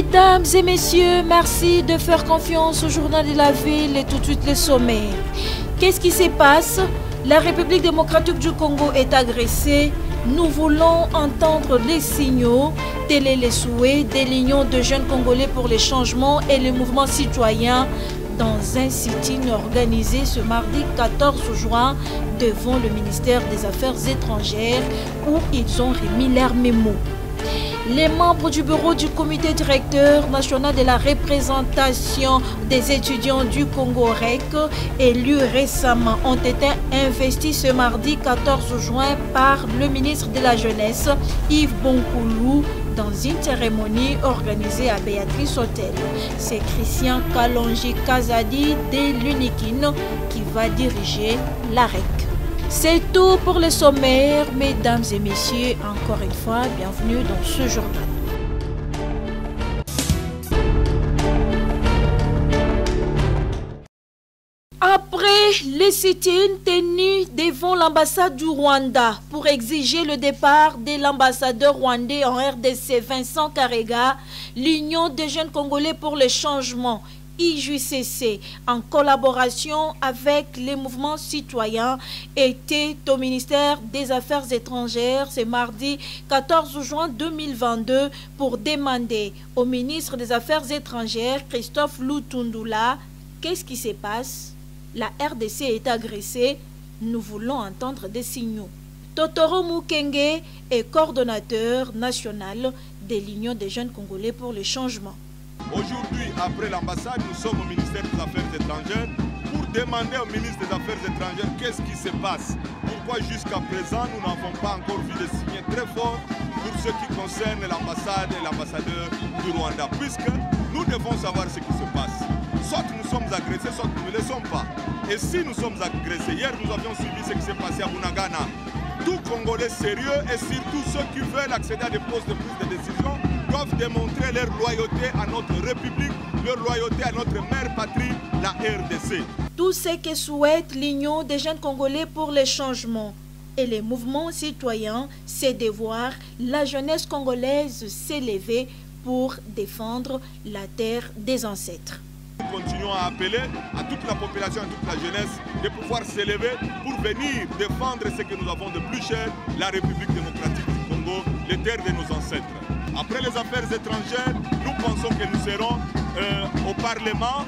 Mesdames et messieurs, merci de faire confiance au journal de la ville et tout de suite les sommaires. Qu'est-ce qui se passe? La République démocratique du Congo est agressée. Nous voulons entendre les signaux, tels les souhaits des l'Union de jeunes Congolais pour les changements et le mouvement citoyen dans un sit-in organisé ce mardi 14 juin devant le ministère des Affaires étrangères où ils ont remis leur mémo. Les membres du bureau du comité directeur national de la représentation des étudiants du Congo REC, élus récemment, ont été investis ce mardi 14 juin par le ministre de la Jeunesse, Yves Bonkoulou, dans une cérémonie organisée à Béatrice Hôtel. C'est Christian Kalonji Kazadi de l'Unikin qui va diriger la REC. C'est tout pour le sommaire, mesdames et messieurs. Encore une fois, bienvenue dans ce journal. Après les sit-ins tenus devant l'ambassade du Rwanda pour exiger le départ de l'ambassadeur rwandais en RDC Vincent Karega, l'Union des jeunes Congolais pour le changement IJCC, en collaboration avec les mouvements citoyens, était au ministère des Affaires étrangères ce mardi 14 juin 2022 pour demander au ministre des Affaires étrangères, Christophe Lutundula, qu'est-ce qui se passe? La RDC est agressée, nous voulons entendre des signaux. Totoro Mukenge est coordonnateur national de l'Union des jeunes Congolais pour le changement. Aujourd'hui, après l'ambassade, nous sommes au ministère des Affaires étrangères pour demander au ministre des Affaires étrangères qu'est-ce qui se passe. Pourquoi jusqu'à présent, nous n'avons pas encore vu de signes très forts pour ce qui concerne l'ambassade et l'ambassadeur du Rwanda, puisque nous devons savoir ce qui se passe. Soit nous sommes agressés, soit nous ne le sommes pas. Et si nous sommes agressés, hier nous avions suivi ce qui s'est passé à Bunagana. Tout Congolais sérieux et surtout ceux qui veulent accéder à des postes de prise de décision doivent démontrer leur loyauté à notre République, leur loyauté à notre mère patrie, la RDC. Tout ce que souhaite l'Union des jeunes Congolais pour les changements et les mouvements citoyens, c'est de voir la jeunesse congolaise s'élever pour défendre la terre des ancêtres. Nous continuons à appeler à toute la population, à toute la jeunesse, de pouvoir s'élever pour venir défendre ce que nous avons de plus cher, la République démocratique du Congo, les terres de nos ancêtres. Après les affaires étrangères, nous pensons que nous serons au Parlement,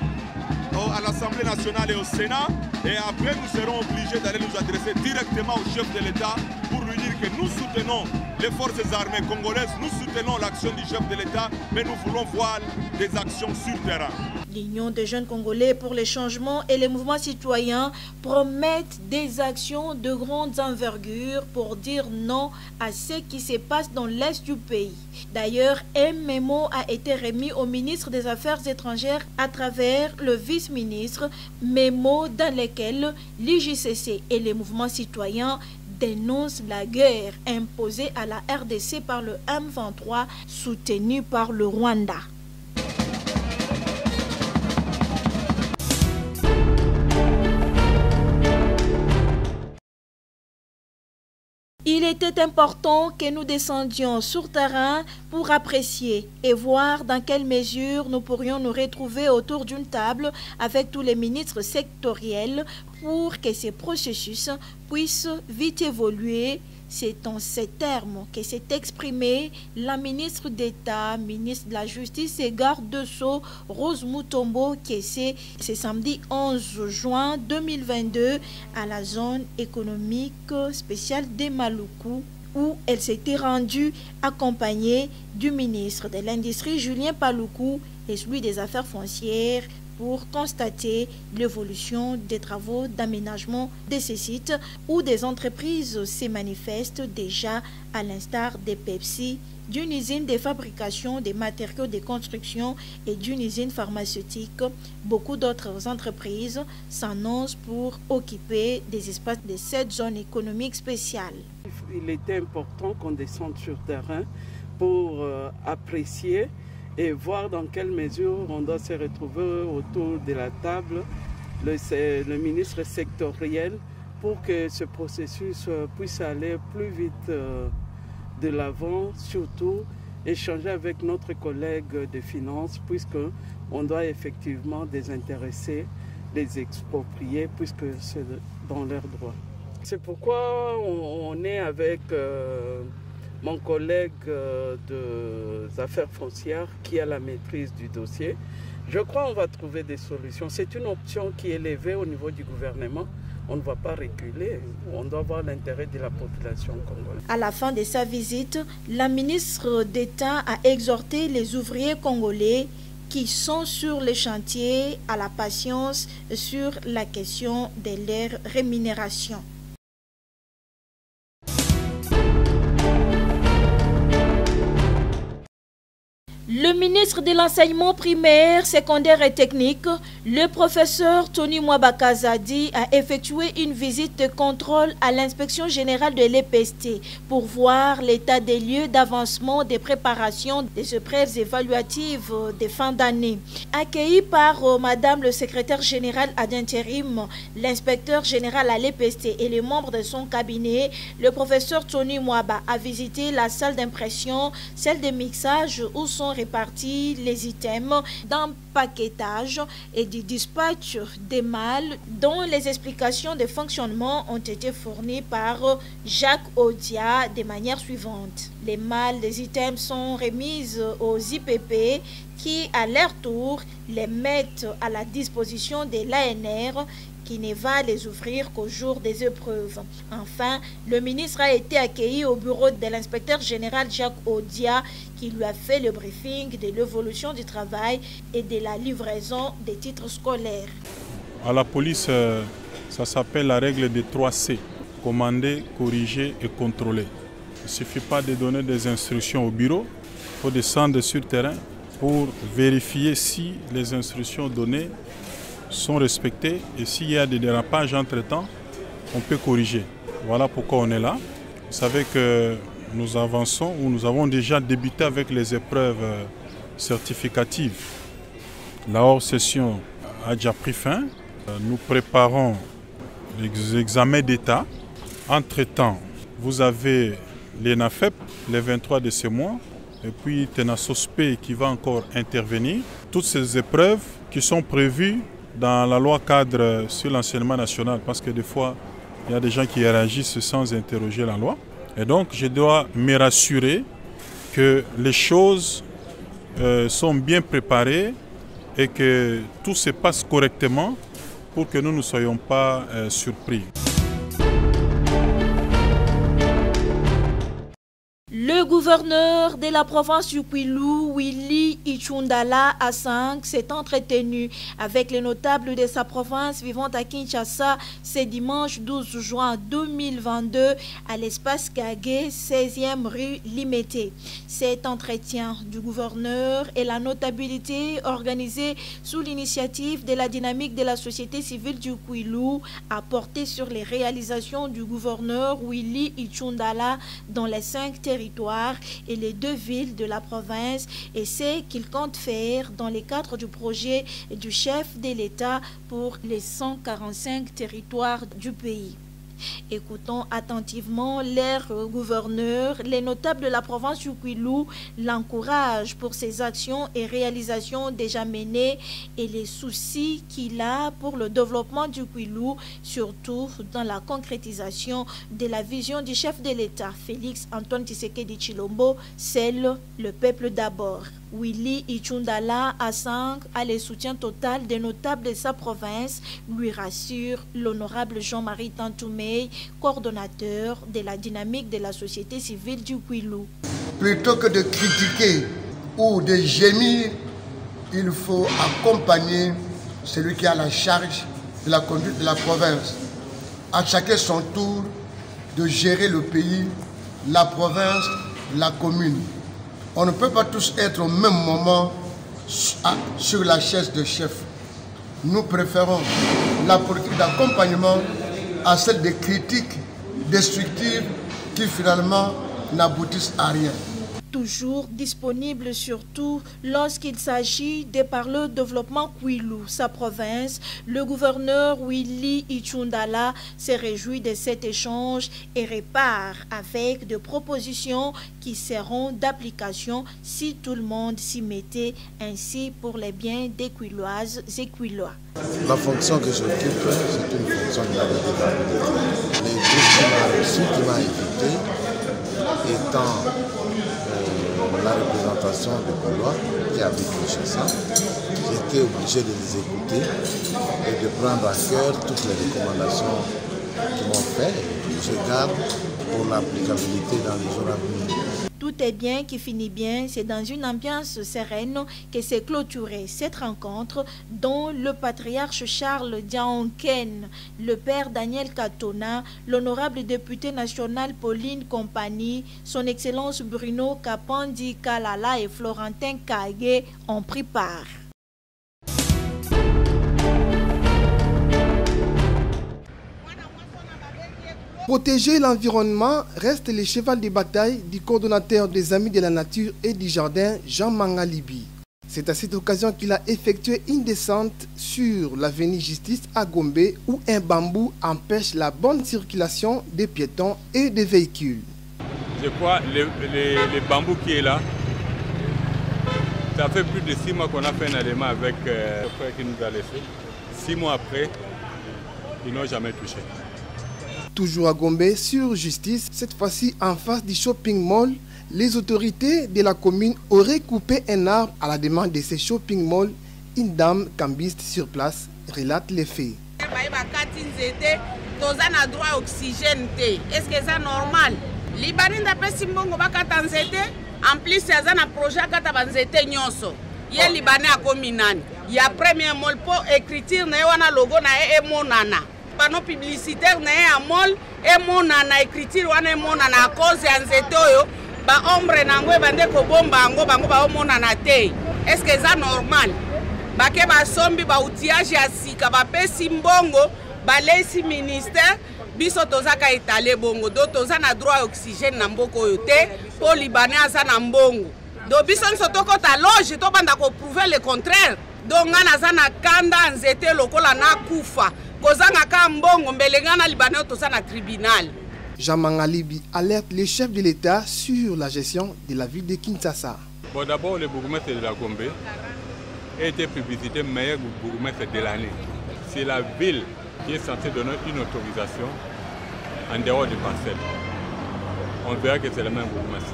à l'Assemblée nationale et au Sénat. Et après, nous serons obligés d'aller nous adresser directement au chef de l'État pour lui dire que nous soutenons les forces armées congolaises, nous soutenons l'action du chef de l'État, mais nous voulons voir des actions sur terrain. L'Union des jeunes Congolais pour les changements et les mouvements citoyens promettent des actions de grande envergure pour dire non à ce qui se passe dans l'est du pays. D'ailleurs, un mémo a été remis au ministre des Affaires étrangères à travers le vice-ministre, mémo dans lequel l'IJCC et les mouvements citoyens dénoncent la guerre imposée à la RDC par le M23 soutenu par le Rwanda. Il était important que nous descendions sur terrain pour apprécier et voir dans quelle mesure nous pourrions nous retrouver autour d'une table avec tous les ministres sectoriels pour que ces processus puissent vite évoluer. C'est en ces termes que s'est exprimée la ministre d'État, ministre de la Justice et garde de Sceaux, Rose Mutombo, qui est ce samedi 11 juin 2022 à la zone économique spéciale des Maluku, où elle s'était rendue accompagnée du ministre de l'Industrie, Julien Paluku, et celui des Affaires foncières, pour constater l'évolution des travaux d'aménagement de ces sites où des entreprises se manifestent déjà, à l'instar des Pepsi, d'une usine de fabrication des matériaux de construction et d'une usine pharmaceutique. Beaucoup d'autres entreprises s'annoncent pour occuper des espaces de cette zone économique spéciale. Il était important qu'on descende sur terrain pour apprécier et voir dans quelle mesure on doit se retrouver autour de la table, le ministre sectoriel, pour que ce processus puisse aller plus vite de l'avant, surtout échanger avec notre collègue des finances, puisqu'on doit effectivement désintéresser, les exproprier, puisque c'est dans leurs droits. C'est pourquoi on est avec mon collègue des affaires foncières qui a la maîtrise du dossier. Je crois qu'on va trouver des solutions. C'est une option qui est élevée au niveau du gouvernement. On ne va pas reculer, on doit voir l'intérêt de la population congolaise. À la fin de sa visite, la ministre d'État a exhorté les ouvriers congolais qui sont sur les chantiers à la patience sur la question de leur rémunération. Le ministre de l'enseignement primaire, secondaire et technique, le professeur Tony Mwabakazadi, a effectué une visite de contrôle à l'inspection générale de l'EPST pour voir l'état des lieux d'avancement des préparations des épreuves évaluatives de fin d'année. Accueilli par Madame le secrétaire général ad intérim, l'inspecteur général à l'EPST et les membres de son cabinet, le professeur Tony Mwaba a visité la salle d'impression, celle de mixage où sont répartis les items d'empaquetage et du dispatch des malles dont les explications de fonctionnement ont été fournies par Jacques Odia de manière suivante. Les malles des items sont remises aux IPP qui, à leur tour, les mettent à la disposition de l'ANR qui ne va les ouvrir qu'au jour des épreuves. Enfin, le ministre a été accueilli au bureau de l'inspecteur général Jacques Odia qui lui a fait le briefing de l'évolution du travail et de la livraison des titres scolaires. À la police, ça s'appelle la règle des 3C, commander, corriger et contrôler. Il ne suffit pas de donner des instructions au bureau, il faut descendre sur le terrain pour vérifier si les instructions données sont respectés et s'il y a des dérapages entre-temps, on peut corriger. Voilà pourquoi on est là. Vous savez que nous avançons ou nous avons déjà débuté avec les épreuves certificatives. La hors-session a déjà pris fin. Nous préparons les examens d'État. Entre-temps, vous avez l'ENAFEP, les 23 de ce mois, et puis TENASOSPE qui va encore intervenir. Toutes ces épreuves qui sont prévues dans la loi cadre sur l'enseignement national, parce que des fois, il y a des gens qui réagissent sans interroger la loi. Et donc, je dois me rassurer que les choses sont bien préparées et que tout se passe correctement pour que nous ne soyons pas surpris. Le gouverneur de la province du Kwilu, Willy Ichundala Assang, s'est entretenu avec les notables de sa province vivant à Kinshasa ce dimanche 12 juin 2022 à l'espace Kagé, 16e rue Limité. Cet entretien du gouverneur et la notabilité organisé sous l'initiative de la dynamique de la société civile du Kwilu a porté sur les réalisations du gouverneur Willy Ichundala dans les 5 territoires et les 2 villes de la province et ce qu'il compte faire dans le cadre du projet du chef de l'État pour les 145 territoires du pays. Écoutons attentivement leur gouverneur. Les notables de la province du Kwilu l'encouragent pour ses actions et réalisations déjà menées et les soucis qu'il a pour le développement du Kwilu, surtout dans la concrétisation de la vision du chef de l'État, Félix Antoine Tshisekedi Tshilombo, celle le peuple d'abord. Willy Ichundala Assang a le soutien total des notables de sa province, lui rassure l'honorable Jean-Marie Tantoumé, coordonnateur de la dynamique de la société civile du Kwilu. Plutôt que de critiquer ou de gémir, il faut accompagner celui qui a la charge de la conduite de la province. À chacun son tour de gérer le pays, la province, la commune. On ne peut pas tous être au même moment sur la chaise de chef. Nous préférons la politique d'accompagnement à celle des critiques destructives qui finalement n'aboutissent à rien. Toujours disponible surtout lorsqu'il s'agit de par le développement Kwilu, sa province, le gouverneur Willy Ichundala se réjouit de cet échange et repart avec des propositions qui seront d'application si tout le monde s'y mettait, ainsi pour les biens des Kwiloises et Kwilois. La fonction que j'occupe, c'est une fonction de la démocratie. Les groupes qui m'a évité étant la représentation de Kwilois qui habite Kinshasa, j'étais obligé de les écouter et de prendre à cœur toutes les recommandations qu'ils m'ont fait. Je garde pour l'applicabilité dans les jours à venir. Tout est bien qui finit bien, c'est dans une ambiance sereine que s'est clôturée cette rencontre dont le patriarche Charles Diaonken, le père Daniel Katona, l'honorable député national Pauline Compagnie, son excellence Bruno Kapandi Kalala et Florentin Kage ont pris part. Protéger l'environnement reste le cheval de bataille du coordonnateur des Amis de la Nature et du Jardin, Jean Mangalibi. C'est à cette occasion qu'il a effectué une descente sur l'avenue Justice à Gombe où un bambou empêche la bonne circulation des piétons et des véhicules. Je crois que le bambou qui est là, ça fait plus de 6 mois qu'on a fait un élément avec le frère qui nous a laissé. 6 mois après, ils n'ont jamais touché. Toujours à Gombe, sur Justice, cette fois-ci en face du shopping mall, les autorités de la commune auraient coupé un arbre à la demande de ce shopping mall. Une dame cambiste sur place relate les faits. Est-ce que c'est normal? En plus, il y a un projet qui il y a Libanais à Kominani. Il y a premier mol pour écriture, il y a un logo et monana. Panneau publicitaire na ya mol et monana écriture wana monana à cause ya nzete oyo ba ombre nango bande ko bomba ngo bango ba monana te. Est-ce que c'est normal? Ba ke ba sombi ba outillage ya sika ba pesi mbongo ba lesi ministère biso tozaka étaler bongo do toza na droit oxygène na mboko oyo te po libanais asa na mbongo. Do biso nsoto ko ta loge to banda ko prouver le contraire. Donc ngana za na kanda nzete lokola na kufa. Jean Mangalibi alerte les chefs de l'État sur la gestion de la ville de Kinshasa. Bon, d'abord, le bourgmestre de la Gombe a été publicité meilleur bourgmestre de l'année. C'est la ville qui est censée donner une autorisation en dehors du parcelle. On verra que c'est le même bourgmestre.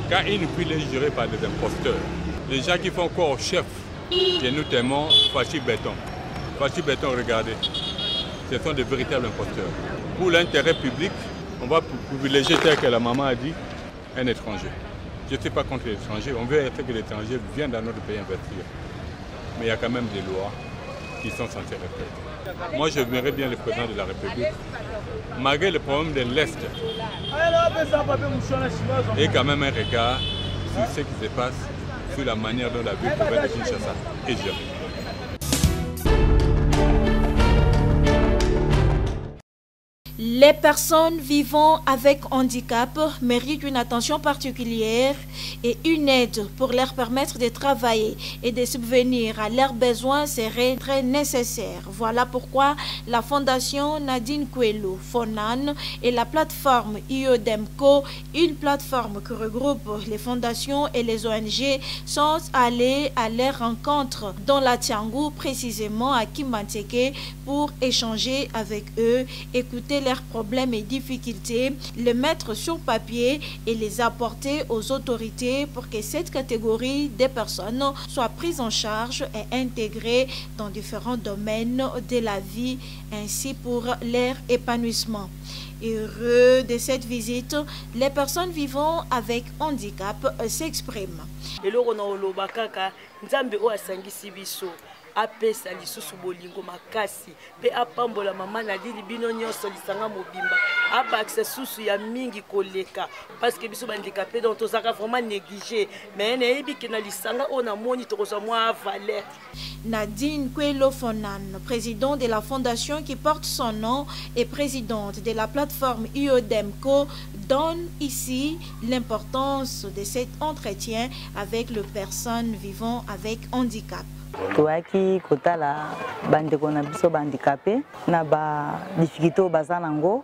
Quand une ville est gérée par des imposteurs, les gens qui font corps chef, que nous témoins, Fachi Béton. Fachi Béton, regardez. Ce sont des véritables imposteurs. Pour l'intérêt public, on va privilégier, tel que la maman a dit, un étranger. Je ne suis pas contre l'étranger. On veut que l'étranger vienne dans notre pays investir. Mais il y a quand même des lois qui sont censées respecter. Moi, je verrais bien le président de la République, malgré le problème de l'Est, et quand même un regard sur ce qui se passe, sur la manière dont la ville de Kinshasa est gérée. Les personnes vivant avec handicap méritent une attention particulière et une aide pour leur permettre de travailler et de subvenir à leurs besoins serait très nécessaire. Voilà pourquoi la Fondation Nadine Kwilu, FONAN, et la plateforme IODEMCO, une plateforme qui regroupe les fondations et les ONG, sont allés à leur rencontre dans la Tiangou, précisément à Kimbanteke, pour échanger avec eux, écouter leurs problèmes et difficultés, les mettre sur papier et les apporter aux autorités pour que cette catégorie de personnes soit prise en charge et intégrée dans différents domaines de la vie, ainsi pour leur épanouissement. Heureux de cette visite, les personnes vivant avec handicap s'expriment. apesa lisusu bolingo makasi pe apambola mama na dili bino nyonso lisanga mobimba abakse susu ya mingi koleka parce que biso bandicapé donc tozaka vraiment négligé mais neyebi ke na lisanga ona moni tokozwa mwa valeur. Nadine Kwilu Fonan, président de la fondation qui porte son nom et présidente de la plateforme IODEMCO, donne ici l'importance de cet entretien avec les personnes vivant avec handicap. Toaki kotala bandeko na biso handicapé na ba difficulté bazanango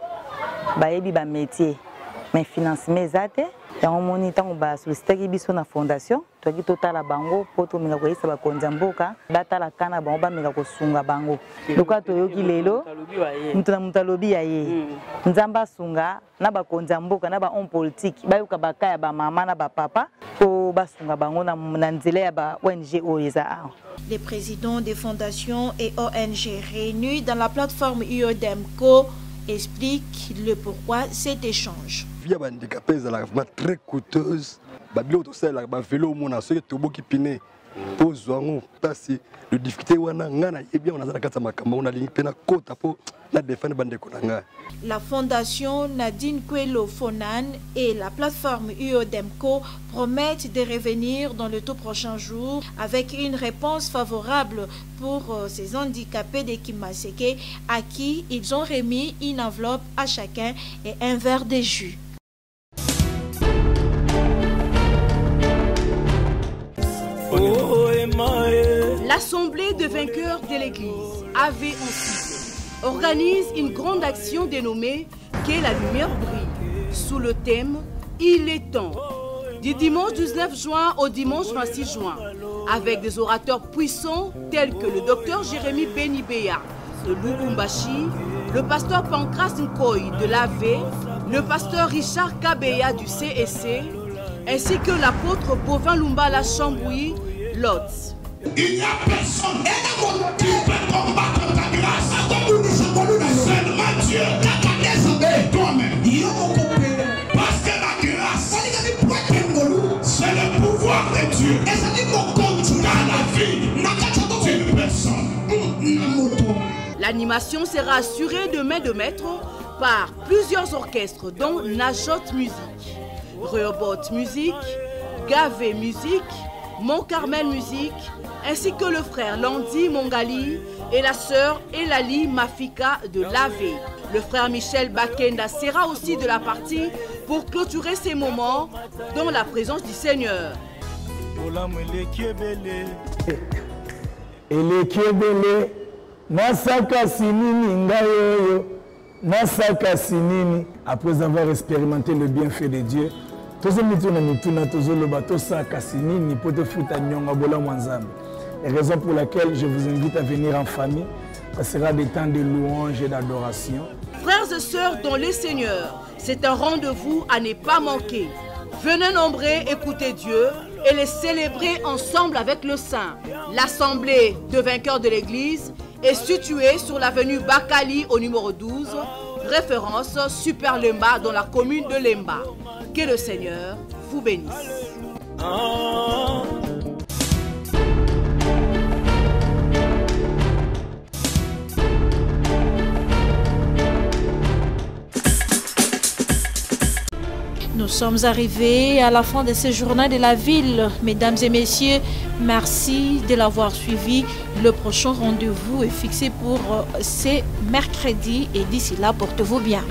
ba yebi ba métier mais financement ezate yango moni tango ba solliciter biso na fondation toaki totala bango poto minga ko yesa ba konza mboka batala kana bango ba minga ko sunga bango loka toyoki lelo mutuna mutalobi ya ye nzamba sunga na ba konza mboka na ba homme politique ba yoka bakaya ba mama na ba papa ko basunga bango na nzela ya ba ONG oeza. Les présidents des fondations et ONG réunis dans la plateforme UODEMCO expliquent le pourquoi cet échange. Via handicapés, c'est très coûteuse. Babilo tout ça, la vélo mon asso tout beau qui pine. Pose wango parce le difficulté wana ngana yebia on a za kata makamba on a ligne pena kota po la défendre bandeko nanga. La fondation Nadine Kwelo Fonan et la plateforme UODEMCO promettent de revenir dans les tout prochains jours avec une réponse favorable pour ces handicapés de Kimaseke à qui ils ont remis une enveloppe à chacun et un verre de jus. L'Assemblée de vainqueurs de l'Église, AV en sigle, organise une grande action dénommée « Que la lumière brille » sous le thème « Il est temps ». Du dimanche 19 juin au dimanche 26 juin, avec des orateurs puissants tels que le docteur Jérémy Benibéa de Lubumbashi, le pasteur Pancras Nkoy de l'AV, le pasteur Richard Kabeya du CSC, ainsi que l'apôtre Bovin Lumbala Chambouy, Lotz. Il n'y a personne qui peut combattre ta grâce. Seulement Dieu, et toi-même. Parce que la grâce, c'est le pouvoir de Dieu dans la vie d'une personne. L'animation sera assurée de main de maître par plusieurs orchestres dont Najot Musique, Rehoboth Musique, Gavé Musique, Mont Carmel Musique, ainsi que le frère Landi Mongali et la sœur Elali Mafika de l'AV. Le frère Michel Bakenda sera aussi de la partie pour clôturer ces moments dans la présence du Seigneur. Après avoir expérimenté le bienfait de Dieu, et raison pour laquelle je vous invite à venir en famille. Ça sera des temps de louange et d'adoration. Frères et sœurs dans le Seigneur, c'est un rendez-vous à ne pas manquer. Venez nombreux écouter Dieu et les célébrer ensemble avec le Saint. L'Assemblée de vainqueurs de l'Église est située sur l'avenue Bakali au numéro 12, référence Super Lemba dans la commune de Lemba. Que le Seigneur vous bénisse. Nous sommes arrivés à la fin de ce journal de la ville. Mesdames et messieurs, merci de l'avoir suivi. Le prochain rendez-vous est fixé pour ce mercredi et d'ici là, portez-vous bien.